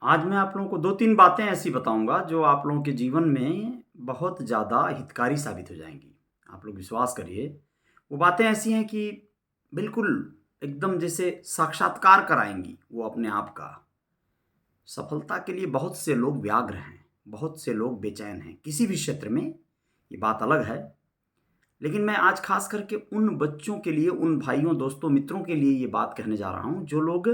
आज मैं आप लोगों को 2-3 बातें ऐसी बताऊँगा जो आप लोगों के जीवन में बहुत ज़्यादा हितकारी साबित हो जाएँगी। आप लोग विश्वास करिए, वो बातें ऐसी हैं कि बिल्कुल एकदम जैसे साक्षात्कार कराएँगी वो अपने आप का। सफलता के लिए बहुत से लोग व्यग्र हैं, बहुत से लोग बेचैन हैं, किसी भी क्षेत्र में, ये बात अलग है। लेकिन मैं आज ख़ास करके उन बच्चों के लिए, उन भाइयों, दोस्तों, मित्रों के लिए ये बात कहने जा रहा हूँ, जो लोग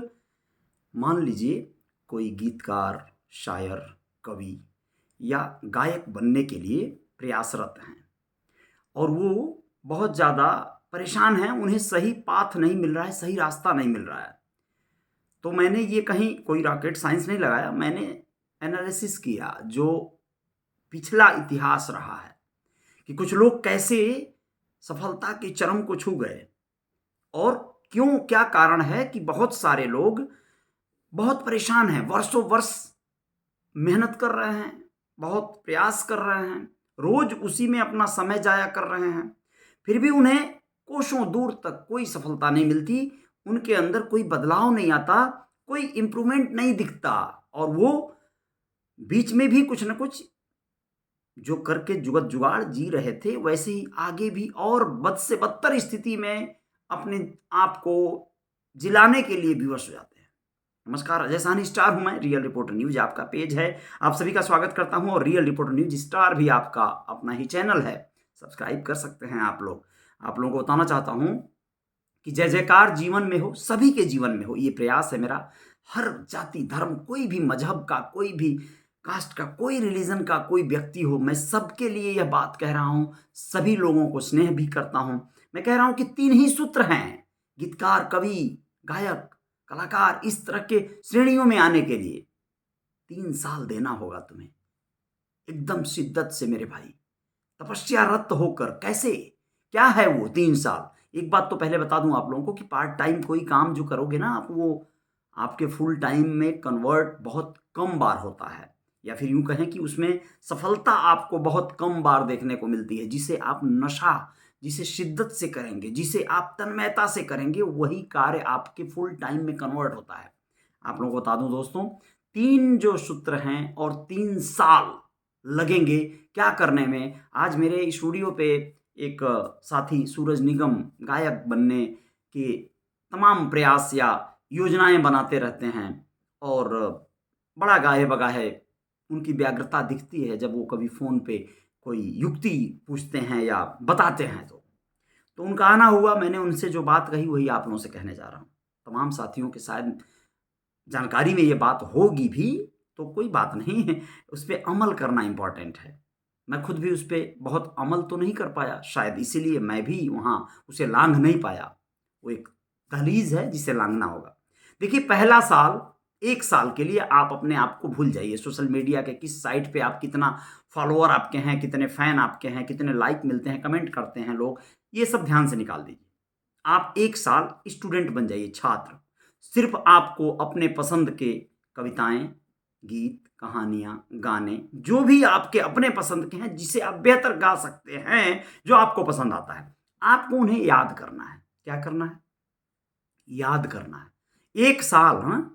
मान लीजिए कोई गीतकार, शायर, कवि या गायक बनने के लिए प्रयासरत हैं और वो बहुत ज़्यादा परेशान हैं, उन्हें सही पाथ नहीं मिल रहा है, सही रास्ता नहीं मिल रहा है। तो मैंने ये कहीं कोई रॉकेट साइंस नहीं लगाया, मैंने एनालिसिस किया जो पिछला इतिहास रहा है कि कुछ लोग कैसे सफलता के चरम को छू गए और क्यों, क्या कारण है कि बहुत सारे लोग बहुत परेशान हैं, वर्षों वर्ष मेहनत कर रहे हैं, बहुत प्रयास कर रहे हैं, रोज उसी में अपना समय जाया कर रहे हैं, फिर भी उन्हें कोसों दूर तक कोई सफलता नहीं मिलती, उनके अंदर कोई बदलाव नहीं आता, कोई इम्प्रूवमेंट नहीं दिखता और वो बीच में भी कुछ न कुछ जो करके जुगत जुगाड़ जी रहे थे वैसे ही आगे भी और बद से बदतर स्थिति में अपने आप को जिलाने के लिए विवश हो जाते हैं। नमस्कार, अजय साहनी स्टार हूं मैं, रियल रिपोर्टर न्यूज आपका पेज है, आप सभी का स्वागत करता हूं और रियल रिपोर्टर न्यूज स्टार भी आपका अपना ही चैनल है, सब्सक्राइब कर सकते हैं आप लोग। आप लोगों को बताना चाहता हूं कि जय जयकार जीवन में हो, सभी के जीवन में हो, ये प्रयास है मेरा। हर जाति धर्म, कोई भी मजहब का, कोई भी कास्ट का, कोई रिलीजन का कोई व्यक्ति हो, मैं सबके लिए यह बात कह रहा हूं, सभी लोगों को स्नेह भी करता हूं। मैं कह रहा हूं कि 3 ही सूत्र हैं गीतकार, कवि, गायक, कलाकार, इस तरह के श्रेणियों में आने के लिए 3 साल देना होगा तुम्हें, एकदम शिद्दत से मेरे भाई, तपस्यारत होकर। कैसे, क्या है वो 3 साल? एक बात तो पहले बता दूं आप लोगों को कि पार्ट टाइम कोई काम जो करोगे ना आप, वो आपके फुल टाइम में कन्वर्ट बहुत कम बार होता है, या फिर यूं कहें कि उसमें सफलता आपको बहुत कम बार देखने को मिलती है। जिसे आप नशा, जिसे शिद्दत से करेंगे, जिसे आप तन्मयता से करेंगे, वही कार्य आपके फुल टाइम में कन्वर्ट होता है। आप लोगों को बता दूं दोस्तों, 3 जो सूत्र हैं और 3 साल लगेंगे क्या करने में। आज मेरे स्टूडियो पे एक साथी सूरज निगम गायक बनने के तमाम प्रयास या योजनाएं बनाते रहते हैं और बड़ा गाहे बगाहे उनकी व्यग्रता दिखती है जब वो कभी फ़ोन पे कोई युक्ति पूछते हैं या बताते हैं। तो उनका आना हुआ, मैंने उनसे जो बात कही वही आप लोगों से कहने जा रहा हूँ। तमाम साथियों के शायद जानकारी में ये बात होगी भी, तो कोई बात नहीं है, उस पे अमल करना इम्पोर्टेंट है। मैं खुद भी उस पे बहुत अमल तो नहीं कर पाया, शायद इसीलिए मैं भी वहाँ उसे लांघ नहीं पाया। वो एक दहलीज़ है जिसे लांघना होगा। देखिए, पहला साल, 1 साल के लिए आप अपने आप को भूल जाइए। सोशल मीडिया के किस साइट पे आप, कितना फॉलोअर आपके हैं, कितने फ़ैन आपके हैं, कितने लाइक मिलते हैं, कमेंट करते हैं लोग, ये सब ध्यान से निकाल दीजिए। आप 1 साल स्टूडेंट बन जाइए, छात्र। सिर्फ आपको अपने पसंद के कविताएं, गीत, कहानियां, गाने, जो भी आपके अपने पसंद के हैं, जिसे आप बेहतर गा सकते हैं, जो आपको पसंद आता है, आपको उन्हें याद करना है। क्या करना है? याद करना है। 1 साल, हाँ,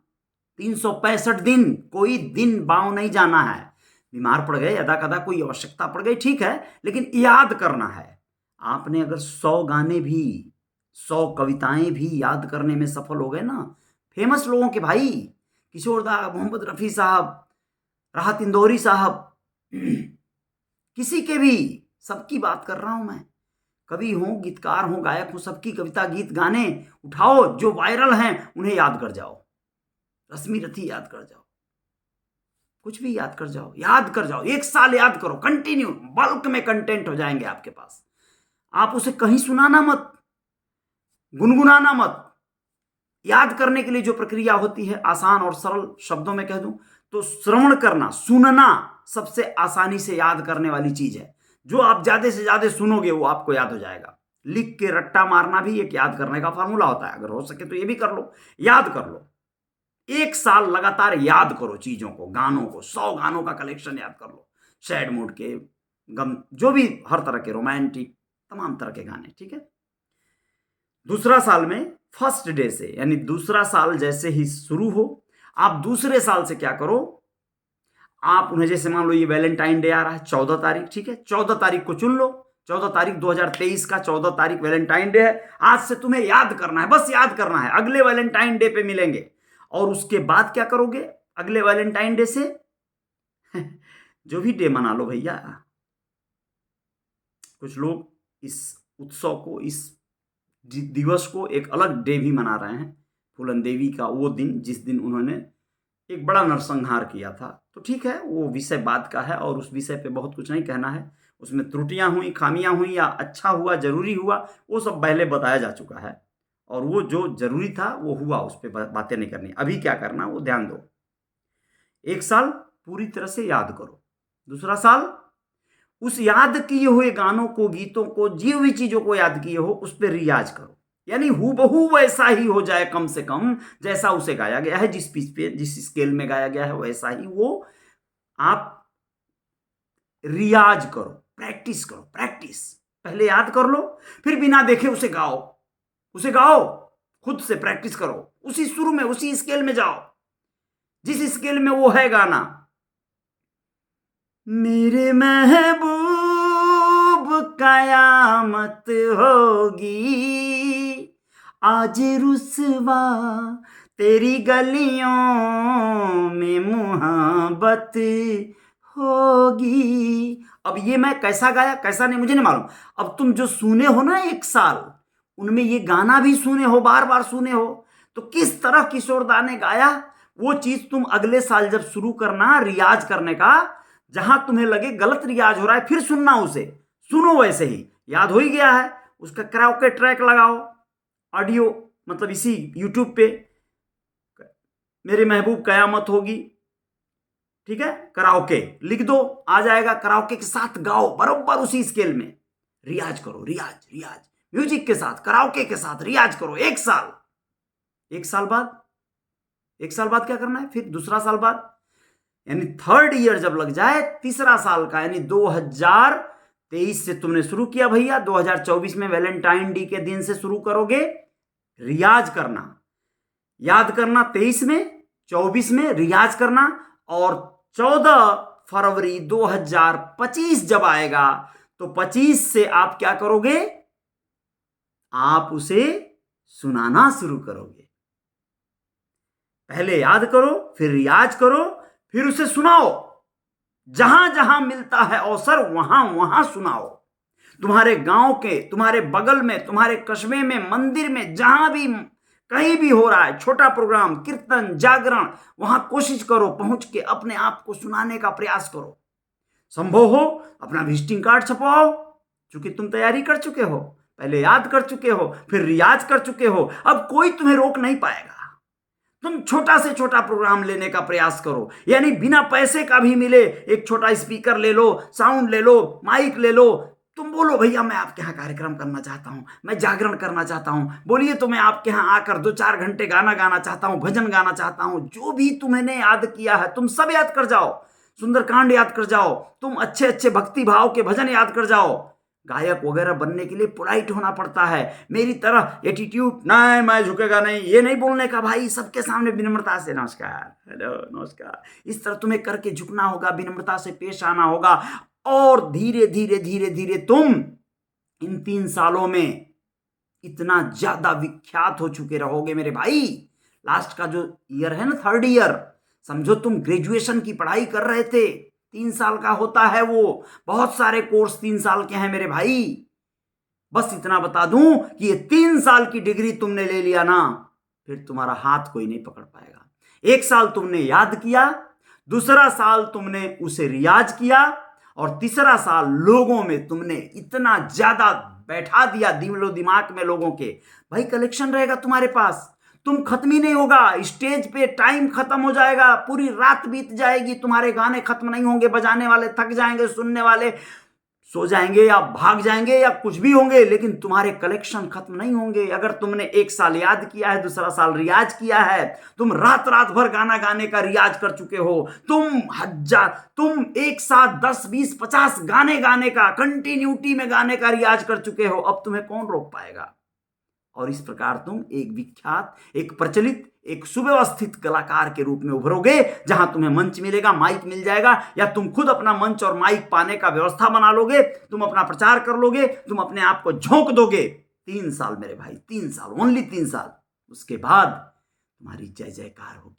365 दिन, कोई दिन बाँव नहीं जाना है। बीमार पड़ गए, यदा कदा कोई आवश्यकता पड़ गई, ठीक है, लेकिन याद करना है। आपने अगर 100 गाने भी, 100 कविताएं भी याद करने में सफल हो गए ना, फेमस लोगों के भाई, किशोर दा, मोहम्मद रफ़ी साहब, राहत इंदौरी साहब, किसी के भी, सबकी बात कर रहा हूं मैं। कवि हों, गीतकार हों, गायक हों, सबकी कविता, गीत, गाने उठाओ, जो वायरल हैं उन्हें याद कर जाओ। रश्मि रथी याद कर जाओ, कुछ भी याद कर जाओ, याद कर जाओ। 1 साल याद करो, कंटिन्यू, बल्क में कंटेंट हो जाएंगे आपके पास। आप उसे कहीं सुनाना मत, गुनगुनाना मत। याद करने के लिए जो प्रक्रिया होती है, आसान और सरल शब्दों में कह दूं तो श्रवण करना, सुनना सबसे आसानी से याद करने वाली चीज है। जो आप ज्यादा से ज्यादा सुनोगे वो आपको याद हो जाएगा। लिख के रट्टा मारना भी एक याद करने का फार्मूला होता है। अगर हो सके तो ये भी कर लो, याद कर लो। 1 साल लगातार याद करो चीजों को, गानों को, 100 गानों का कलेक्शन याद कर लो, सैड मूड के, गम, जो भी, हर तरह के, रोमांटिक, तमाम तरह के गाने, ठीक है। दूसरा साल में फर्स्ट डे से, यानी दूसरा साल जैसे ही शुरू हो, आप दूसरे साल से क्या करो, आप उन्हें, जैसे मान लो ये वैलेंटाइन डे आ रहा है 14 तारीख, ठीक है, 14 तारीख को चुन लो, 14 तारीख 2023 का 14 तारीख वैलेंटाइन डे है। आज से तुम्हें याद करना है, बस याद करना है, अगले वैलेंटाइन डे पे मिलेंगे। और उसके बाद क्या करोगे अगले वैलेंटाइन डे से? जो भी डे मना लो भैया। कुछ लोग इस उत्सव को, इस दिवस को एक अलग डे भी मना रहे हैं, फूलन देवी का वो दिन जिस दिन उन्होंने एक बड़ा नरसंहार किया था। तो ठीक है, वो विषय बात का है और उस विषय पे बहुत कुछ नहीं कहना है। उसमें त्रुटियां हुई, खामियां हुई, या अच्छा हुआ, जरूरी हुआ, वो सब पहले बताया जा चुका है। और वो जो जरूरी था वो हुआ, उस पर बातें नहीं करनी। अभी क्या करना वो ध्यान दो। एक साल पूरी तरह से याद करो, दूसरा साल उस याद किए हुए गानों को, गीतों को, जी हुई चीजों को याद किए हो, उस पर रियाज करो, यानी हूबहू वैसा ही हो जाए, कम से कम जैसा उसे गाया गया है, जिस पिच पे, जिस स्केल में गाया गया है, वैसा ही वो आप रियाज करो, प्रैक्टिस करो, प्रैक्टिस। पहले याद कर लो, फिर बिना देखे उसे गाओ, उसे गाओ, खुद से प्रैक्टिस करो, उसी सुर में, उसी स्केल में जाओ जिस स्केल में वो है गाना। मेरे महबूब कयामत होगी, आज रुसवा तेरी गलियों में मुहब्बत होगी। अब ये मैं कैसा गाया, कैसा नहीं, मुझे नहीं मालूम। अब तुम जो सुने हो ना एक साल, उनमें ये गाना भी सुने हो, बार बार सुने हो, तो किस तरह किशोर दा ने गाया, वो चीज तुम अगले साल जब शुरू करना रियाज करने का, जहां तुम्हें लगे गलत रियाज हो रहा है, फिर सुनना उसे, सुनो वैसे ही, याद हो ही गया है, उसका कराओके ट्रैक लगाओ, ऑडियो, मतलब इसी यूट्यूब पे मेरे महबूब कयामत होगी, ठीक है, कराओके लिख दो, आ जाएगा, कराओके के साथ गाओ, बराबर उसी स्केल में रियाज करो, रियाज रियाज, म्यूजिक के साथ, कराओके के साथ रियाज करो। एक साल, एक साल बाद, एक साल बाद क्या करना है, फिर दूसरा साल बाद, यानी थर्ड ईयर जब लग जाए, तीसरा साल का, यानी 2023 से तुमने शुरू किया भैया, 2024 में वैलेंटाइन डे के दिन से शुरू करोगे रियाज करना, याद करना 23 में, 24 में रियाज करना, और 14 फरवरी 2025 जब आएगा तो 25 से आप क्या करोगे, आप उसे सुनाना शुरू करोगे। पहले याद करो, फिर रियाज करो, फिर उसे सुनाओ, जहां जहां मिलता है अवसर वहां वहां सुनाओ। तुम्हारे गांव के, तुम्हारे बगल में, तुम्हारे कस्बे में, मंदिर में, जहां भी, कहीं भी हो रहा है छोटा प्रोग्राम, कीर्तन, जागरण, वहां कोशिश करो पहुंच के अपने आप को सुनाने का प्रयास करो। संभव हो अपना विजिटिंग कार्ड छपवाओ, क्योंकि तुम तैयारी कर चुके हो, पहले याद कर चुके हो, फिर रियाज कर चुके हो, अब कोई तुम्हें रोक नहीं पाएगा। तुम छोटा से छोटा प्रोग्राम लेने का प्रयास करो, यानी बिना पैसे का भी मिले, एक छोटा स्पीकर ले लो, साउंड ले लो, माइक ले लो, तुम बोलो भैया मैं आपके यहाँ कार्यक्रम करना चाहता हूँ, मैं जागरण करना चाहता हूँ, बोलिए तो मैं आपके यहाँ आकर 2-4 घंटे गाना गाना चाहता हूँ, भजन गाना चाहता हूँ। जो भी तुमने याद किया है तुम सब याद कर जाओ, सुंदरकांड याद कर जाओ, तुम अच्छे अच्छे भक्ति भाव के भजन याद कर जाओ। गायक वगैरह बनने के लिए पोलाइट होना पड़ता है, मेरी तरह एटीट्यूड नहीं, मैं झुकेगा नहीं, ये नहीं बोलने का भाई, सबके सामने विनम्रता से नमस्कार, हेलो नमस्कार, इस तरह तुम्हें करके झुकना होगा, विनम्रता से पेश आना होगा। और धीरे धीरे धीरे धीरे तुम इन 3 सालों में इतना ज्यादा विख्यात हो चुके रहोगे मेरे भाई। लास्ट का जो ईयर है ना, थर्ड ईयर, समझो तुम ग्रेजुएशन की पढ़ाई कर रहे थे, 3 साल का होता है वो, बहुत सारे कोर्स 3 साल के हैं मेरे भाई। बस इतना बता दूं कि ये 3 साल की डिग्री तुमने ले लिया ना, फिर तुम्हारा हाथ कोई नहीं पकड़ पाएगा। एक साल तुमने याद किया, दूसरा साल तुमने उसे रियाज किया, और तीसरा साल लोगों में तुमने इतना ज्यादा बैठा दिया, दिलो दिमाग में लोगों के, भाई कलेक्शन रहेगा तुम्हारे पास, तुम खत्म ही नहीं होगा, स्टेज पे टाइम खत्म हो जाएगा, पूरी रात बीत जाएगी, तुम्हारे गाने खत्म नहीं होंगे, बजाने वाले थक जाएंगे, सुनने वाले सो जाएंगे या भाग जाएंगे या कुछ भी होंगे, लेकिन तुम्हारे कलेक्शन खत्म नहीं होंगे। अगर तुमने एक साल याद किया है, दूसरा साल रियाज किया है, तुम रात रात भर गाना गाने का रियाज कर चुके हो, तुम एक साथ 10, 20, 50 गाने गाने का, कंटिन्यूटी में गाने का रियाज कर चुके हो, अब तुम्हें कौन रोक पाएगा। और इस प्रकार तुम एक विख्यात, एक प्रचलित, एक सुव्यवस्थित कलाकार के रूप में उभरोगे, जहां तुम्हें मंच मिलेगा, माइक मिल जाएगा, या तुम खुद अपना मंच और माइक पाने का व्यवस्था बना लोगे, तुम अपना प्रचार कर लोगे, तुम अपने आप को झोंक दोगे। 3 साल मेरे भाई, 3 साल, ओनली 3 साल, उसके बाद तुम्हारी जय जयकार होगी।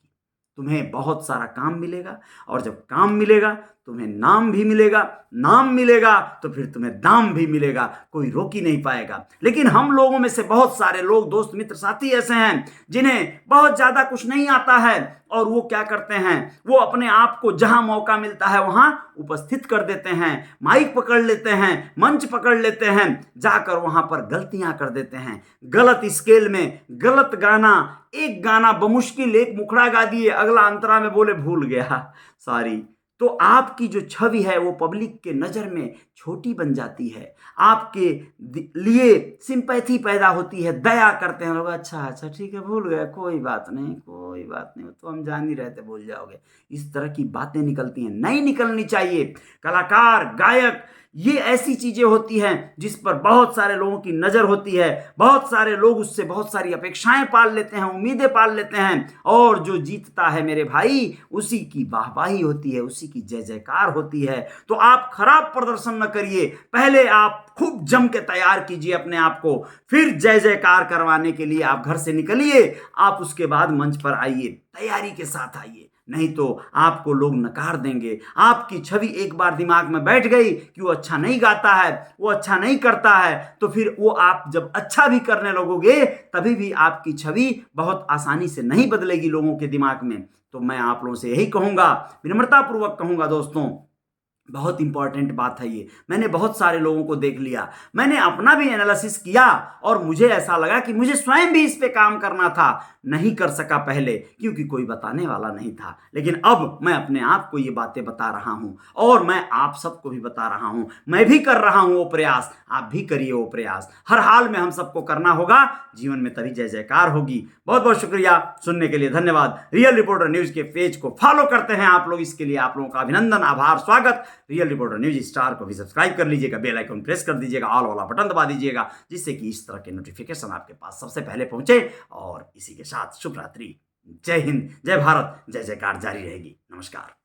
तुम्हें बहुत सारा काम मिलेगा, और जब काम मिलेगा तुम्हें नाम भी मिलेगा, नाम मिलेगा तो फिर तुम्हें दाम भी मिलेगा, कोई रोक ही नहीं पाएगा। लेकिन हम लोगों में से बहुत सारे लोग, दोस्त मित्र साथी ऐसे हैं जिन्हें बहुत ज्यादा कुछ नहीं आता है, और वो क्या करते हैं, वो अपने आप को जहां मौका मिलता है वहां उपस्थित कर देते हैं, माइक पकड़ लेते हैं, मंच पकड़ लेते हैं, जाकर वहां पर गलतियां कर देते हैं, गलत स्केल में गलत गाना, एक गाना बमुश्किल एक मुखड़ा गा दिए, अगला अंतरा में बोले भूल गया, सॉरी। तो आपकी जो छवि है वो पब्लिक के नज़र में छोटी बन जाती है, आपके लिए सिंपैथी पैदा होती है, दया करते हैं लोग, अच्छा अच्छा ठीक है भूल गए, कोई बात नहीं, कोई बात नहीं, वो तो हम जान ही रहते, भूल जाओगे। इस तरह की बातें निकलती हैं, नहीं निकलनी चाहिए। कलाकार, गायक, ये ऐसी चीजें होती हैं जिस पर बहुत सारे लोगों की नजर होती है, बहुत सारे लोग उससे बहुत सारी अपेक्षाएं पाल लेते हैं, उम्मीदें पाल लेते हैं, और जो जीतता है मेरे भाई उसी की वाहवाही होती है, उसी की जय जयकार होती है। तो आप खराब प्रदर्शन न करिए, पहले आप खूब जम के तैयार कीजिए अपने आप को, फिर जय जयकार करवाने के लिए आप घर से निकलिए, आप उसके बाद मंच पर आइए, तैयारी के साथ आइए, नहीं तो आपको लोग नकार देंगे। आपकी छवि एक बार दिमाग में बैठ गई कि वो अच्छा नहीं गाता है, वो अच्छा नहीं करता है, तो फिर वो आप जब अच्छा भी करने लगोगे तभी भी आपकी छवि बहुत आसानी से नहीं बदलेगी लोगों के दिमाग में। तो मैं आप लोगों से यही कहूंगा, विनम्रतापूर्वक कहूंगा दोस्तों, बहुत इंपॉर्टेंट बात है ये। मैंने बहुत सारे लोगों को देख लिया, मैंने अपना भी एनालिसिस किया, और मुझे ऐसा लगा कि मुझे स्वयं भी इस पे काम करना था, नहीं कर सका पहले क्योंकि कोई बताने वाला नहीं था। लेकिन अब मैं अपने आप को ये बातें बता रहा हूं, और मैं आप सबको भी बता रहा हूं, मैं भी कर रहा हूं वो प्रयास, आप भी करिए वो प्रयास। हर हाल में हम सबको करना होगा, जीवन में तभी जय जयकार होगी। बहुत बहुत शुक्रिया, सुनने के लिए धन्यवाद। रियल रिपोर्टर न्यूज के पेज को फॉलो करते हैं आप लोग, इसके लिए आप लोगों का अभिनंदन, आभार, स्वागत। रियल रिपोर्टर न्यूज स्टार को भी सब्सक्राइब कर लीजिएगा, बेल आइकन प्रेस कर दीजिएगा, ऑल वाला बटन दबा दीजिएगा, जिससे कि इस तरह के नोटिफिकेशन आपके पास सबसे पहले पहुंचे। और इसी के साथ शुभ रात्रि, जय हिंद, जय भारत, जय जयकार जारी रहेगी। नमस्कार।